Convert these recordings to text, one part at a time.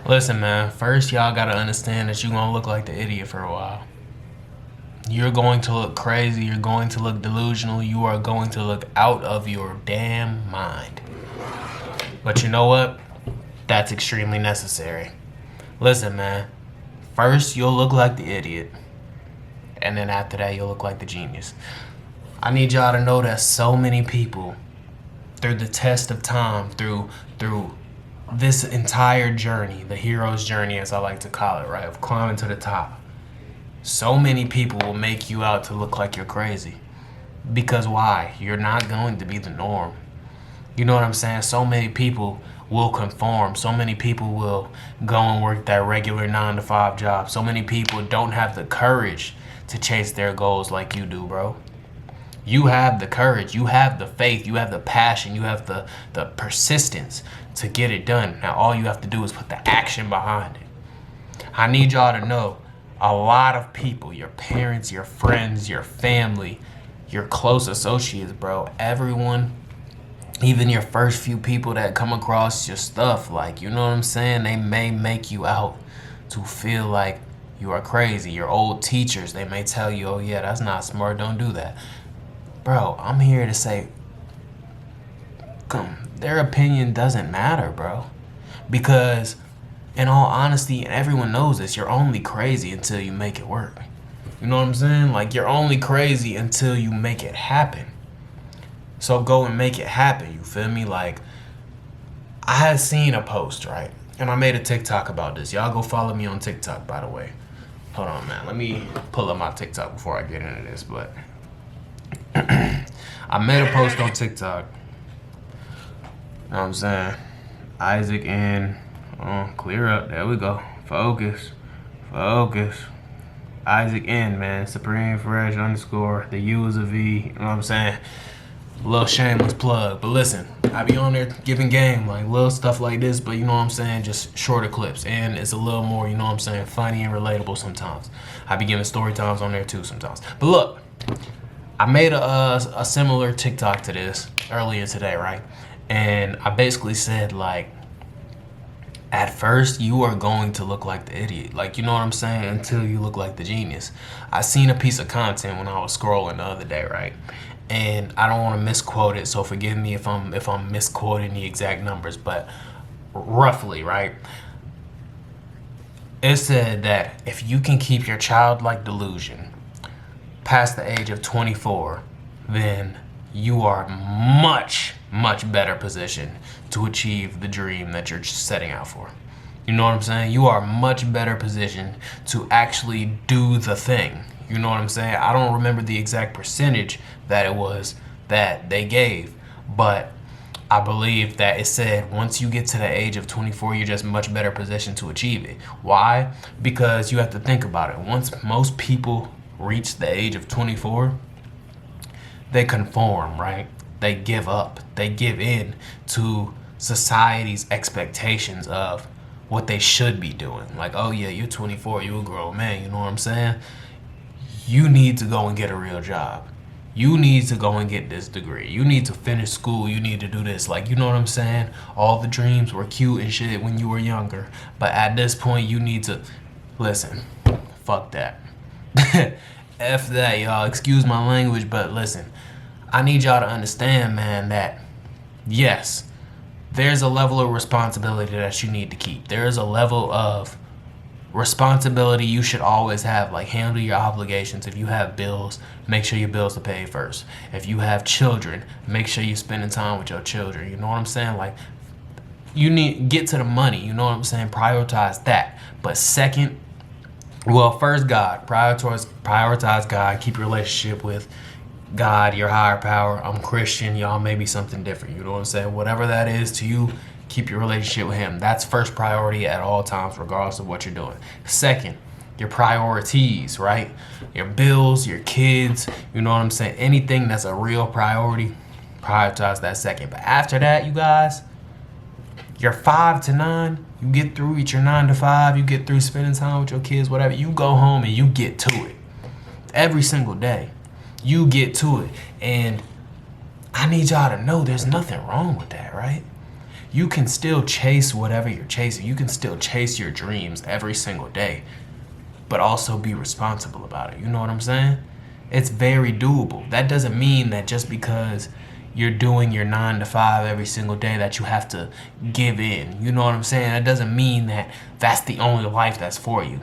Listen, man, first y'all gotta understand that you're gonna look like the idiot for a while. You're going to look crazy, you're going to look delusional, you are going to look out of your damn mind. But you know what? That's extremely necessary. Listen, man, first you'll look like the idiot, and then after that, you'll look like the genius. I need y'all to know that so many people, through the test of time, through this entire journey, the hero's journey, as I like to call it, right, of climbing to the top, so many people will make you out to look like you're crazy. Because why? You're not going to be the norm. You know what I'm saying? So many people will conform. So many people will go and work that regular 9 to 5 job. So many people don't have the courage to chase their goals like you do, bro. You have the courage, you have the faith, you have the passion, you have the persistence to get it done. Now all you have to do is put the action behind it. I need y'all to know a lot of people, your parents, your friends, your family, your close associates, bro, everyone, even your first few people that come across your stuff, like, you know what I'm saying? They may make you out to feel like you are crazy. Your old teachers, they may tell you, oh yeah, that's not smart, don't do that. Bro, I'm here to say, their opinion doesn't matter, bro. Because, in all honesty, and everyone knows this, you're only crazy until you make it work. You know what I'm saying? Like, you're only crazy until you make it happen. So go and make it happen, you feel me? Like, I had seen a post, right? And I made a TikTok about this. Y'all go follow me on TikTok, by the way. Hold on, man. Let me pull up my TikTok before I get into this, but I made a post on TikTok. You know what I'm saying? Isaac and clear up. There we go. Focus. Isaac N, man. Supreme Fresh _ the U is a V. You know what I'm saying? Little shameless plug. But listen, I be on there giving game, like little stuff like this, but you know what I'm saying? Just shorter clips. And it's a little more, you know what I'm saying, funny and relatable sometimes. I be giving story times on there too sometimes. But look, I made a similar TikTok to this earlier today, right? And I basically said, like, at first you are going to look like the idiot, like, you know what I'm saying, until you look like the genius. I seen a piece of content when I was scrolling the other day, right? And I don't want to misquote it, so forgive me if I'm misquoting the exact numbers, but roughly, right? It said that if you can keep your childlike delusion past the age of 24, then you are much better positioned to achieve the dream that you're setting out for. You know what I'm saying? You are much better positioned to actually do the thing. You know what I'm saying? I don't remember the exact percentage that it was that they gave, but I believe that it said once you get to the age of 24, you're just much better positioned to achieve it. Why? Because you have to think about it. Once most people reach the age of 24, they conform, right? They give up. They give in to society's expectations of what they should be doing. Like, oh yeah, you're 24, you're a grown man, you know what I'm saying? You need to go and get a real job. You need to go and get this degree. You need to finish school. You need to do this. Like, you know what I'm saying? All the dreams were cute and shit when you were younger. But at this point, you need to... Listen, fuck that. F that, y'all. Excuse my language, but listen. I need y'all to understand, man, that yes, there's a level of responsibility that you need to keep. There is a level of responsibility you should always have, like handle your obligations. If you have bills, make sure your bills are paid first. If you have children, make sure you're spending time with your children. You know what I'm saying? Like, you need get to the money, you know what I'm saying? Prioritize that. But second, well, first God. Prioritize God. Keep your relationship with God, your higher power. I'm Christian, y'all may be something different. You know what I'm saying? Whatever that is to you, keep your relationship with him. That's first priority at all times, regardless of what you're doing. Second, your priorities, right? Your bills, your kids, you know what I'm saying? Anything that's a real priority, prioritize that second. But after that, you guys, your 5 to 9, you get through each your 9 to 5, you get through spending time with your kids, whatever, you go home and you get to it. Every single day, you get to it. And I need y'all to know there's nothing wrong with that, right? you can still chase whatever you're chasing. You can still chase your dreams every single day, but also be responsible about it. You know what I'm saying? It's very doable. That doesn't mean that just because you're doing your 9 to 5 every single day that you have to give in. You know what I'm saying? That doesn't mean that that's the only life that's for you.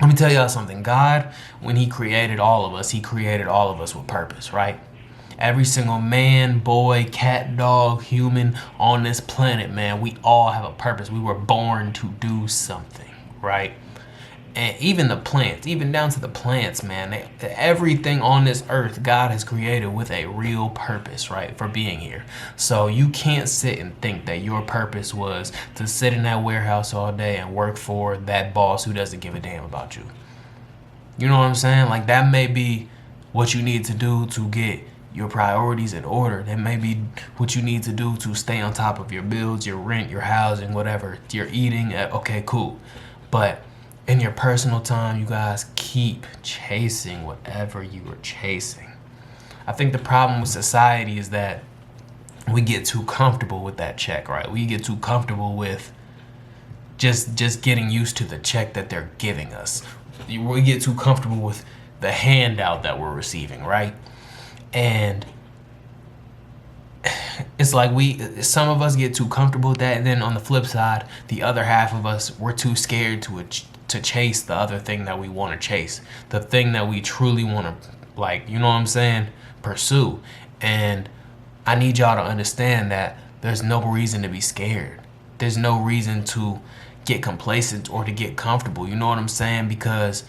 Let me tell y'all something. God, when he created all of us, he created all of us with purpose, right? Every single man, boy, cat, dog, human on this planet, man, we all have a purpose. We were born to do something, right? And even the plants, even down to the plants, man, everything on this earth, God has created with a real purpose, right, for being here. So you can't sit and think that your purpose was to sit in that warehouse all day and work for that boss who doesn't give a damn about you. You know what I'm saying? Like, that may be what you need to do to get your priorities in order. That may be what you need to do to stay on top of your bills, your rent, your housing, whatever, your eating. Okay, cool. But in your personal time, you guys keep chasing whatever you are chasing. I think the problem with society is that we get too comfortable with that check, right? We get too comfortable with just getting used to the check that they're giving us. We get too comfortable with the handout that we're receiving, right? And it's like some of us get too comfortable with that, and then on the flip side, the other half of us, we're too scared to chase the other thing that we want to chase, the thing that we truly want to, like, you know what I'm saying, pursue. And I need y'all to understand that there's no reason to be scared. There's no reason to get complacent or to get comfortable. You know what I'm saying? Because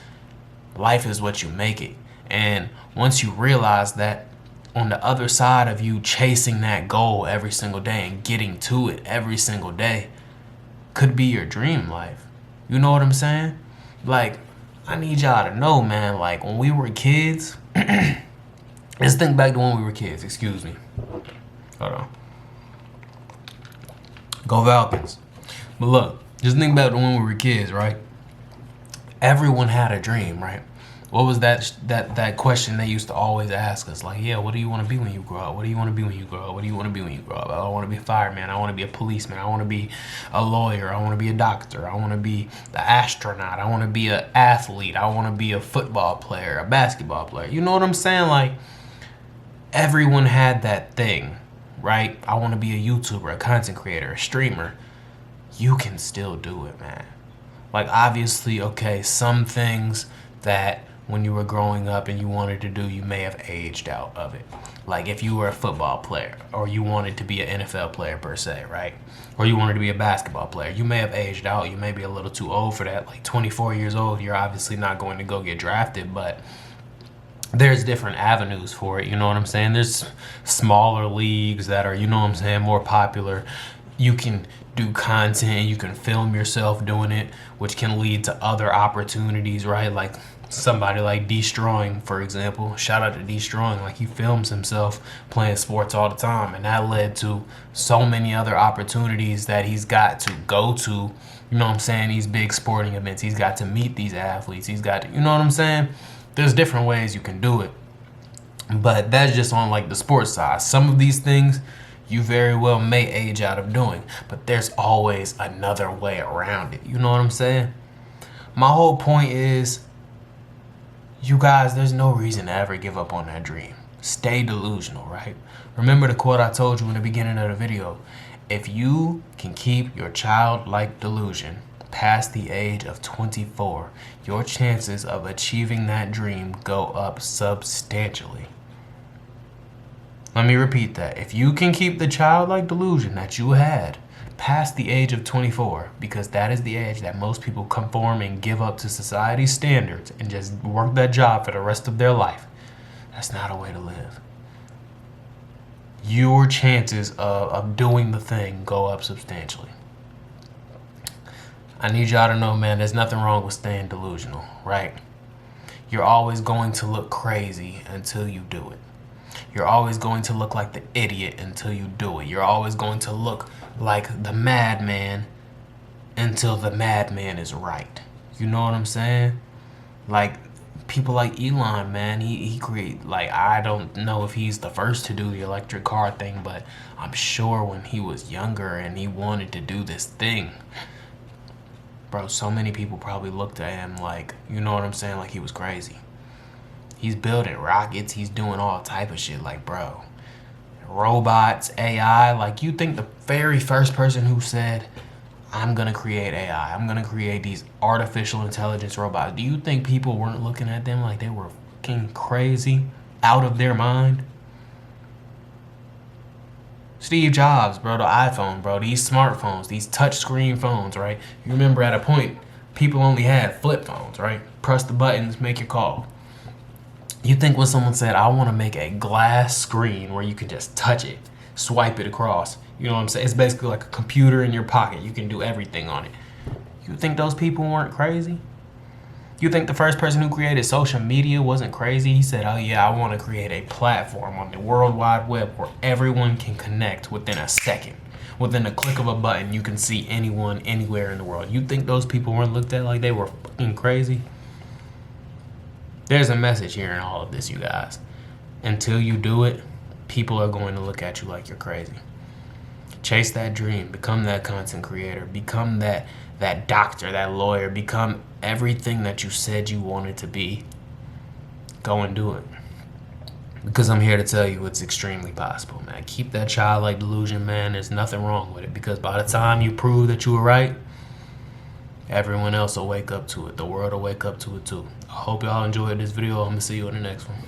life is what you make it. And once you realize that on the other side of you chasing that goal every single day and getting to it every single day could be your dream life. You know what I'm saying? Like, I need y'all to know, man, like, when we were kids, let's think back to when we were kids. Excuse me. Hold on. Go Falcons. But look, just think back to when we were kids, right? Everyone had a dream, right? What was that question they used to always ask us? Like, yeah, what do you want to be when you grow up? What do you want to be when you grow up? What do you want to be when you grow up? I want to be a fireman. I want to be a policeman. I want to be a lawyer. I want to be a doctor. I want to be the astronaut. I want to be an athlete. I want to be a football player, a basketball player. You know what I'm saying? Like, everyone had that thing, right? I want to be a YouTuber, a content creator, a streamer. You can still do it, man. Like, obviously, okay, some things that when you were growing up and you wanted to do, you may have aged out of it. Like, if you were a football player or you wanted to be an NFL player per se, right? Or you wanted to be a basketball player, you may have aged out. You may be a little too old for that. Like, 24 years old, you're obviously not going to go get drafted, but there's different avenues for it. You know what I'm saying? There's smaller leagues that are, you know what I'm saying, more popular. You can do content, you can film yourself doing it, which can lead to other opportunities, right? Like somebody like Destroying, for example. Shout out to Destroying. Like, he films himself playing sports all the time, and that led to so many other opportunities that he's got to go to, you know what I'm saying, these big sporting events. He's got to meet these athletes. He's got to, you know what I'm saying? There's different ways you can do it, but that's just on like the sports side. Some of these things you very well may age out of doing, but there's always another way around it. You know what I'm saying? My whole point is, you guys, there's no reason to ever give up on that dream. Stay delusional, right? Remember the quote I told you in the beginning of the video. If you can keep your childlike delusion past the age of 24, your chances of achieving that dream go up substantially. Let me repeat that. If you can keep the childlike delusion that you had past the age of 24, because that is the age that most people conform and give up to society's standards and just work that job for the rest of their life, that's not a way to live. Your chances of doing the thing go up substantially. I need y'all to know, man, there's nothing wrong with staying delusional, right? You're always going to look crazy until you do it. You're always going to look like the idiot until you do it. You're always going to look like the madman until the madman is right. You know what I'm saying? Like, people like Elon, man, he create, like, I don't know if he's the first to do the electric car thing, but I'm sure when he was younger and he wanted to do this thing, bro, so many people probably looked at him like, you know what I'm saying, like he was crazy. He's building rockets, he's doing all type of shit, like, bro, robots, AI. Like, you think the very first person who said, I'm gonna create AI, I'm gonna create these artificial intelligence robots, do you think people weren't looking at them like they were fucking crazy, out of their mind? Steve Jobs, bro, the iPhone, bro, these smartphones, these touchscreen phones, right? You remember at a point, people only had flip phones, right? Press the buttons, make your call. You think when someone said, I want to make a glass screen where you can just touch it, swipe it across, you know what I'm saying? It's basically like a computer in your pocket. You can do everything on it. You think those people weren't crazy? You think the first person who created social media wasn't crazy? He said, oh yeah, I want to create a platform on the World Wide Web where everyone can connect within a second. Within a click of a button, you can see anyone, anywhere in the world. You think those people weren't looked at like they were fucking crazy? There's a message here in all of this, you guys. Until you do it, people are going to look at you like you're crazy. Chase that dream. Become that content creator. Become that doctor, that lawyer. Become everything that you said you wanted to be. Go and do it. Because I'm here to tell you it's extremely possible, man. Keep that childlike delusion, man. There's nothing wrong with it. Because by the time you prove that you were right, everyone else will wake up to it. The world will wake up to it too. I hope y'all enjoyed this video. I'm going to see you in the next one.